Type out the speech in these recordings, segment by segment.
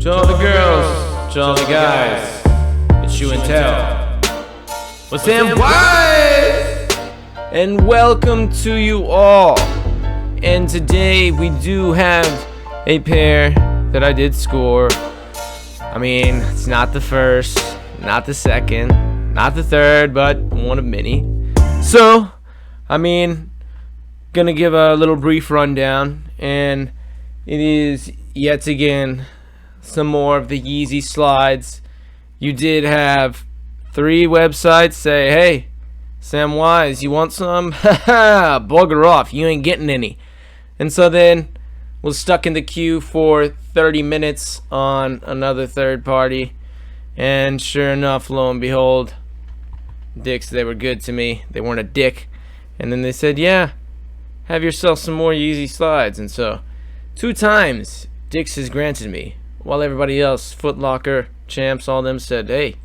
To all the girls, to all the guys, it's you and Tell. What's them wise? And welcome to you all. And today we do have a pair that I did score. I mean, it's not the first, not the second, not the third, but one of many. So, I mean, gonna give a little brief rundown, and it is yet again some more of the Yeezy slides. You did have 3 websites say, hey, Sam Wise, you want some? Haha, bugger off, you ain't getting any. And so then was stuck in the queue for 30 minutes on another third party, and sure enough, lo and behold, dicks, they were good to me. They weren't a dick. And then they said, yeah, have yourself some more Yeezy slides. And so 2 times Dix has granted me, while everybody else, Foot Locker, Champs, all them said, hey,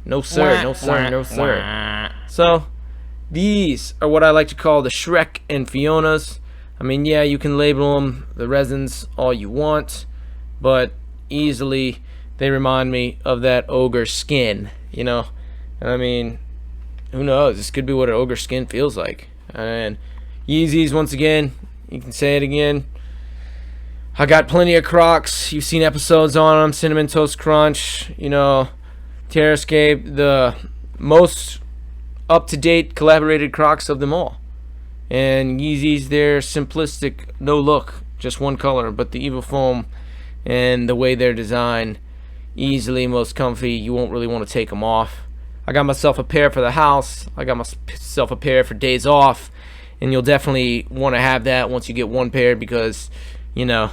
no sir, no sir, no sir. So these are what I like to call the Shrek and Fionas. I mean, yeah, you can label them the resins all you want, but easily they remind me of that ogre skin, you know. I mean, who knows? This could be what an ogre skin feels like. And Yeezys, once again, you can say it again. I got plenty of Crocs. You've seen episodes on them. Cinnamon Toast Crunch, you know, Terrascape, the most up-to-date collaborated Crocs of them all. And Yeezys, they're simplistic, no look, just one color, but the Evil Foam and the way they're designed, easily most comfy. You won't really want to take them off. I got myself a pair for the house. I got myself a pair for days off, and you'll definitely want to have that once you get one pair, because, you know,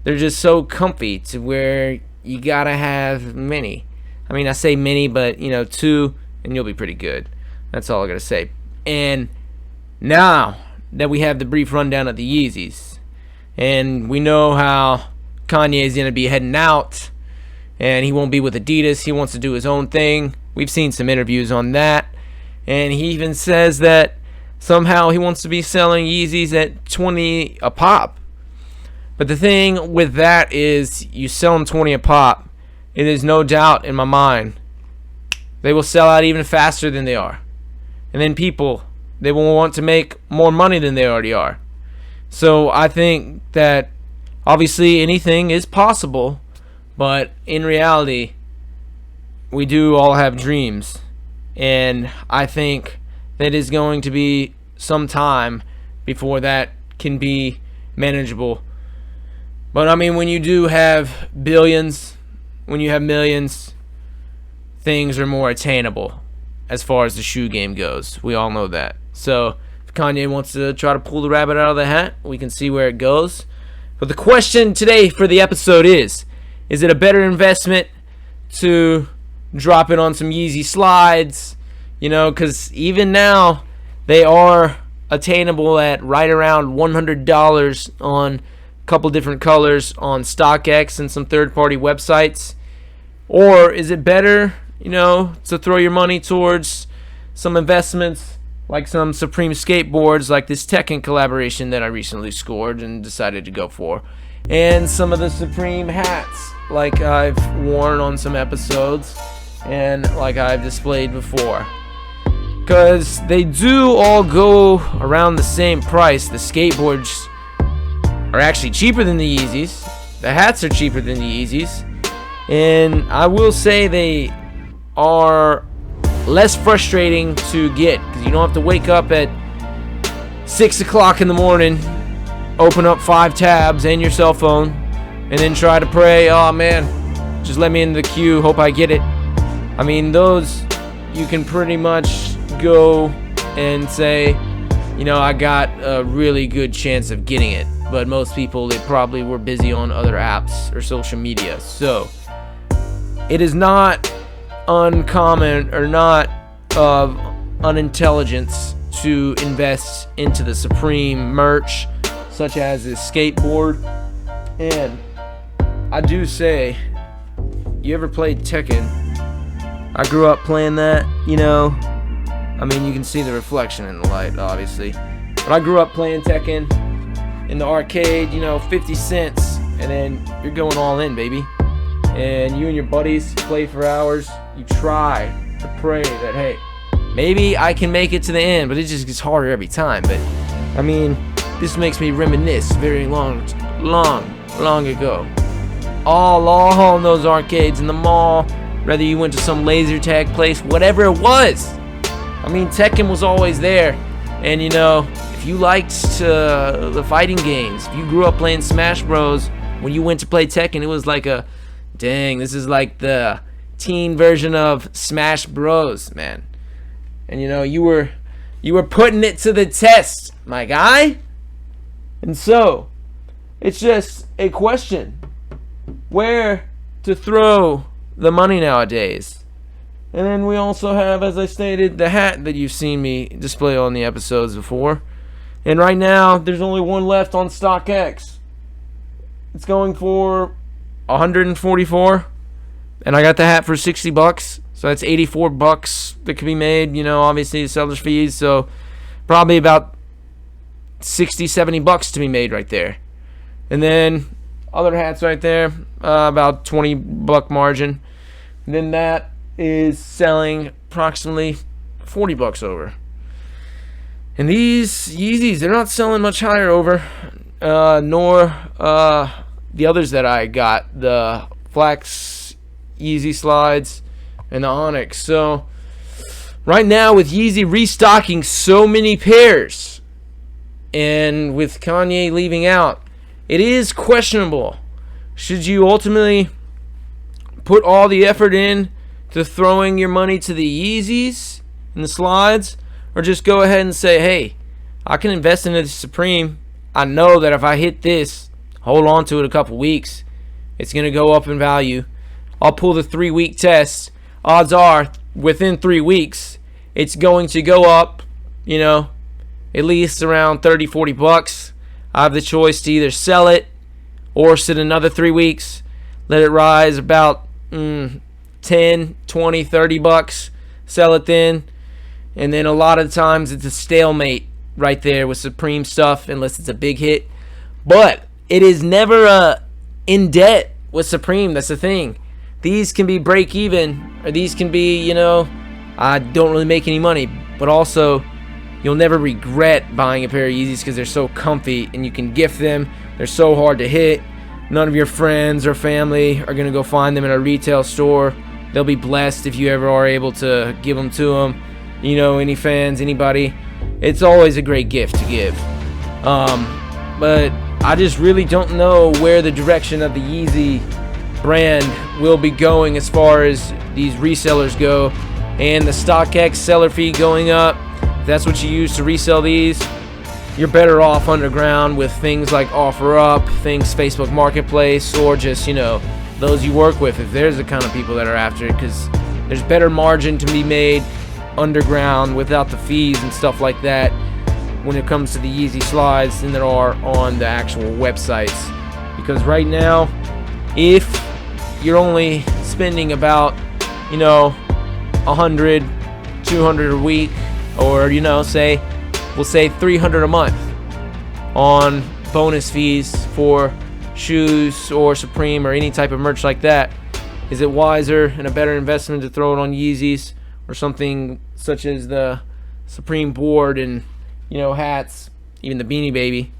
they're just so comfy to where you gotta have many. I mean, I say many, but, you know, 2 and you'll be pretty good. That's all I gotta say. And now that we have the brief rundown of the Yeezys, and we know how Kanye is gonna be heading out, and he won't be with Adidas, he wants to do his own thing. We've seen some interviews on that, and he even says that somehow he wants to be selling Yeezys at 20 a pop. But the thing with that is, you sell them 20 a pop, it is no doubt in my mind they will sell out even faster than they are. And then people, they will want to make more money than they already are. So I think that obviously anything is possible, but in reality, we do all have dreams. And I think that is going to be some time before that can be manageable. But I mean, when you do have billions, when you have millions, things are more attainable as far as the shoe game goes. We all know that. So if Kanye wants to try to pull the rabbit out of the hat, we can see where it goes. But the question today for the episode is it a better investment to drop it on some Yeezy slides? You know, because even now they are attainable at right around $100 on a couple different colors on StockX and some third-party websites. Or is it better, you know, to throw your money towards some investments like some Supreme skateboards, like this TEKKEN collaboration that I recently scored and decided to go for, and some of the Supreme hats like I've worn on some episodes and like I've displayed before? Because they do all go around the same price. The skateboards are actually cheaper than the Yeezys. The hats are cheaper than the Yeezys. And I will say they are less frustrating to get, because you don't have to wake up at 6 o'clock in the morning, open up 5 tabs and your cell phone, and then try to pray, oh man, just let me in the queue, hope I get it. I mean, those, you can pretty much go and say, you know, I got a really good chance of getting it. But most people, they probably were busy on other apps or social media. So it is not uncommon or not of unintelligence to invest into the Supreme merch, such as this skateboard. And I do say, you ever played Tekken? I grew up playing that, you know. I mean, you can see the reflection in the light, obviously. But I grew up playing Tekken in the arcade, you know, 50 cents, and then you're going all in, baby. and you and your buddies play for hours, you try to pray that, hey, maybe I can make it to the end, but it just gets harder every time. But I mean, this makes me reminisce very long ago. All in those arcades in the mall, whether you went to some laser tag place, whatever it was. I mean, Tekken was always there. And you know, if you liked the fighting games, if you grew up playing Smash Bros, when you went to play Tekken, it was like a, dang, this is like the teen version of Smash Bros, man. And you know, you were putting it to the test, my guy. And so, it's just a question where to throw the money nowadays. And then we also have, as I stated, the hat that you've seen me display on the episodes before. And right now, there's only one left on StockX. It's going for $144, and I got the hat for $60. So that's $84 that could be made. You know, obviously the seller's fees. So probably about $60-$70 to be made right there. And then other hats right there, about $20 margin. And then that is selling approximately $40 over. And these Yeezys, they're not selling much higher over, nor the others that I got, the Flax Yeezy Slides and the Onyx. So right now with Yeezy restocking so many pairs, and with Kanye leaving out, it is questionable. Should you ultimately put all the effort in to throwing your money to the Yeezys and the slides, or just go ahead and say, hey, I can invest into the Supreme. I know that if I hit this, hold on to it a couple weeks, it's going to go up in value. I'll pull the 3-week test. Odds are, within 3 weeks, it's going to go up, you know, at least around $30-$40. I have the choice to either sell it or sit another 3 weeks, let it rise about $10, $20, $30, sell it then. And then a lot of times it's a stalemate right there with Supreme stuff, unless it's a big hit. But it is never in debt with Supreme. That's the thing. These can be break even, or these can be, you know, I don't really make any money, but also you'll never regret buying a pair of Yeezys because they're so comfy and you can gift them. They're so hard to hit. None of your friends or family are going to go find them in a retail store. They'll be blessed if you ever are able to give them to them. You know, any fans, anybody, it's always a great gift to give. But I just really don't know where the direction of the Yeezy brand will be going as far as these resellers go, and the StockX seller fee going up. If that's what you use to resell these, you're better off underground with things like OfferUp, things Facebook Marketplace, or just, you know, those you work with, if there's the kind of people that are after it, because there's better margin to be made underground without the fees and stuff like that when it comes to the Yeezy Slides than there are on the actual websites. Because right now, if you're only spending about, you know, 100, 200 a week, or, you know, we'll say 300 a month on bonus fees for shoes or Supreme or any type of merch like that, is it wiser and a better investment to throw it on Yeezys or something such as the Supreme board and, you know, hats, even the Beanie Baby?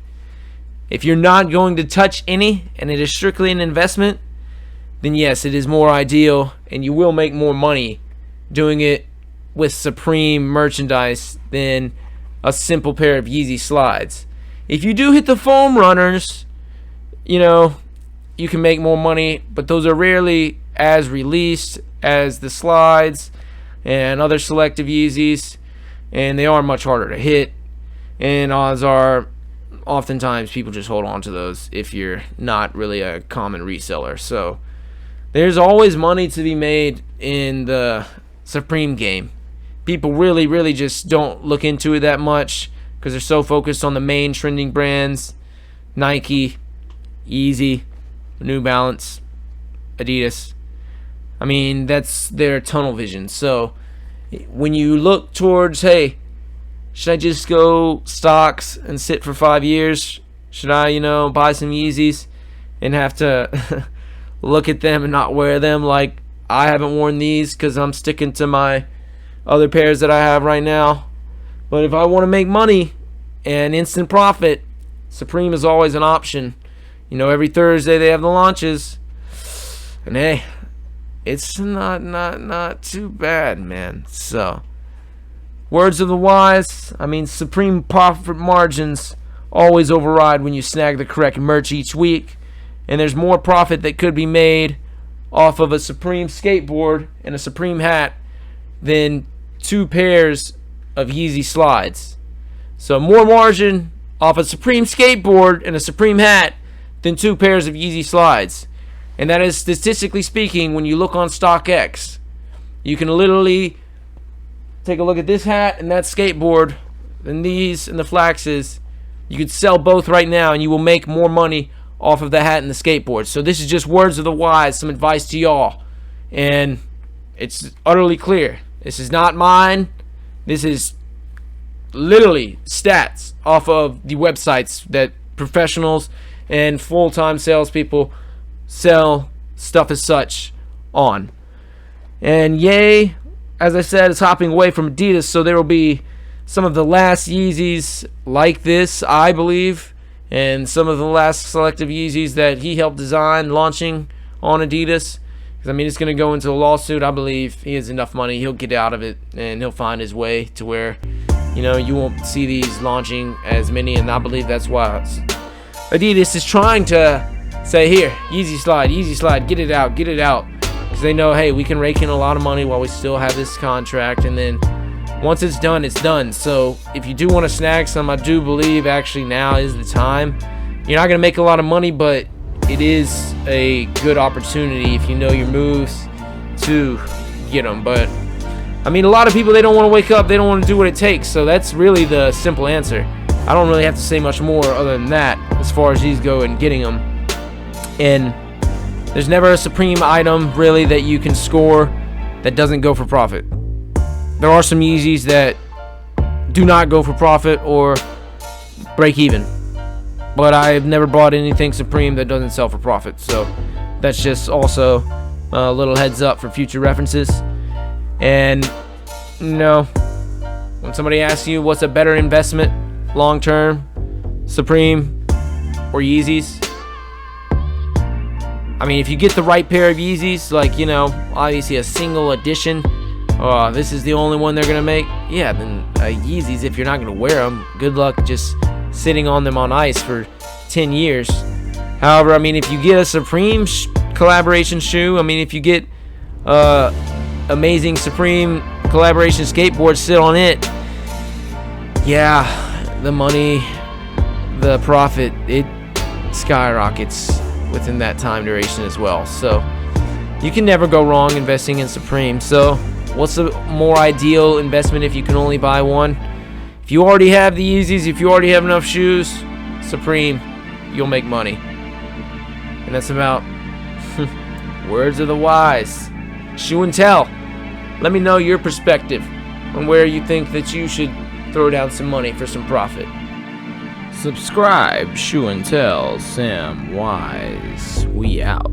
If you're not going to touch any and it is strictly an investment, then yes, it is more ideal and you will make more money doing it with Supreme merchandise than a simple pair of Yeezy Slides. If you do hit the foam runners, you know, you can make more money, but those are rarely as released as the Slides and other selective Yeezys, and they are much harder to hit, and odds are oftentimes people just hold on to those if you're not really a common reseller. So there's always money to be made in the Supreme game. People really just don't look into it that much because they're so focused on the main trending brands: Nike, Yeezy, New Balance, Adidas. I mean, that's their tunnel vision. So when you look towards, hey, should I just go stocks and sit for 5 years? Should I, you know, buy some Yeezys and have to look at them and not wear them. Like, I haven't worn these because I'm sticking to my other pairs that I have right now. But if I want to make money and instant profit, Supreme is always an option. You know, every Thursday they have the launches, and hey, it's not too bad, man. So, words of the wise. I mean, Supreme profit margins always override when you snag the correct merch each week, and there's more profit that could be made off of a Supreme skateboard and a Supreme hat than 2 pairs of Yeezy slides. So more margin off a Supreme skateboard and a Supreme hat than 2 pairs of Yeezy slides. And that is, statistically speaking, when you look on StockX, you can literally take a look at this hat and that skateboard and these and the flaxes. You could sell both right now and you will make more money off of the hat and the skateboard. So this is just words of the wise, some advice to y'all. And it's utterly clear. This is not mine. This is literally stats off of the websites that professionals and full-time salespeople sell stuff as such on. And Ye, as I said, is hopping away from Adidas, so there will be some of the last Yeezys like this, I believe, and some of the last selective Yeezys that he helped design launching on Adidas. Because, I mean, it's going to go into a lawsuit. I believe he has enough money. He'll get out of it, and he'll find his way to where, you know, you won't see these launching as many, and I believe that's why Adidas is trying to say, here, Yeezy slide, get it out. Because they know, hey, we can rake in a lot of money while we still have this contract, and then once it's done, it's done. So if you do want to snag some, I do believe actually now is the time. You're not going to make a lot of money, but it is a good opportunity if you know your moves to get them. But I mean, a lot of people, they don't want to wake up, they don't want to do what it takes. So that's really the simple answer. I don't really have to say much more other than that as far as these go and getting them. And there's never a Supreme item really that you can score that doesn't go for profit. There are some Yeezys that do not go for profit or break even, but I've never bought anything Supreme that doesn't sell for profit. So that's just also a little heads up for future references. And you know, when somebody asks you what's a better investment long term, Supreme or Yeezys, I mean, if you get the right pair of Yeezys, like, you know, obviously a single edition, this is the only one they're gonna make, yeah, then Yeezys, if you're not gonna wear them, good luck just sitting on them on ice for 10 years. However, I mean, if you get a Supreme collaboration shoe, I mean, if you get amazing Supreme collaboration skateboard, sit on it, yeah, the money, the profit, it skyrockets within that time duration as well. So you can never go wrong investing in Supreme. So what's a more ideal investment if you can only buy one? If you already have the Yeezys, if you already have enough shoes, Supreme, you'll make money. And that's about words of the wise. Shoe and tell. Let me know your perspective on where you think that you should throw down some money for some profit. Subscribe, Shoe and Tell, Sam Wise. We out.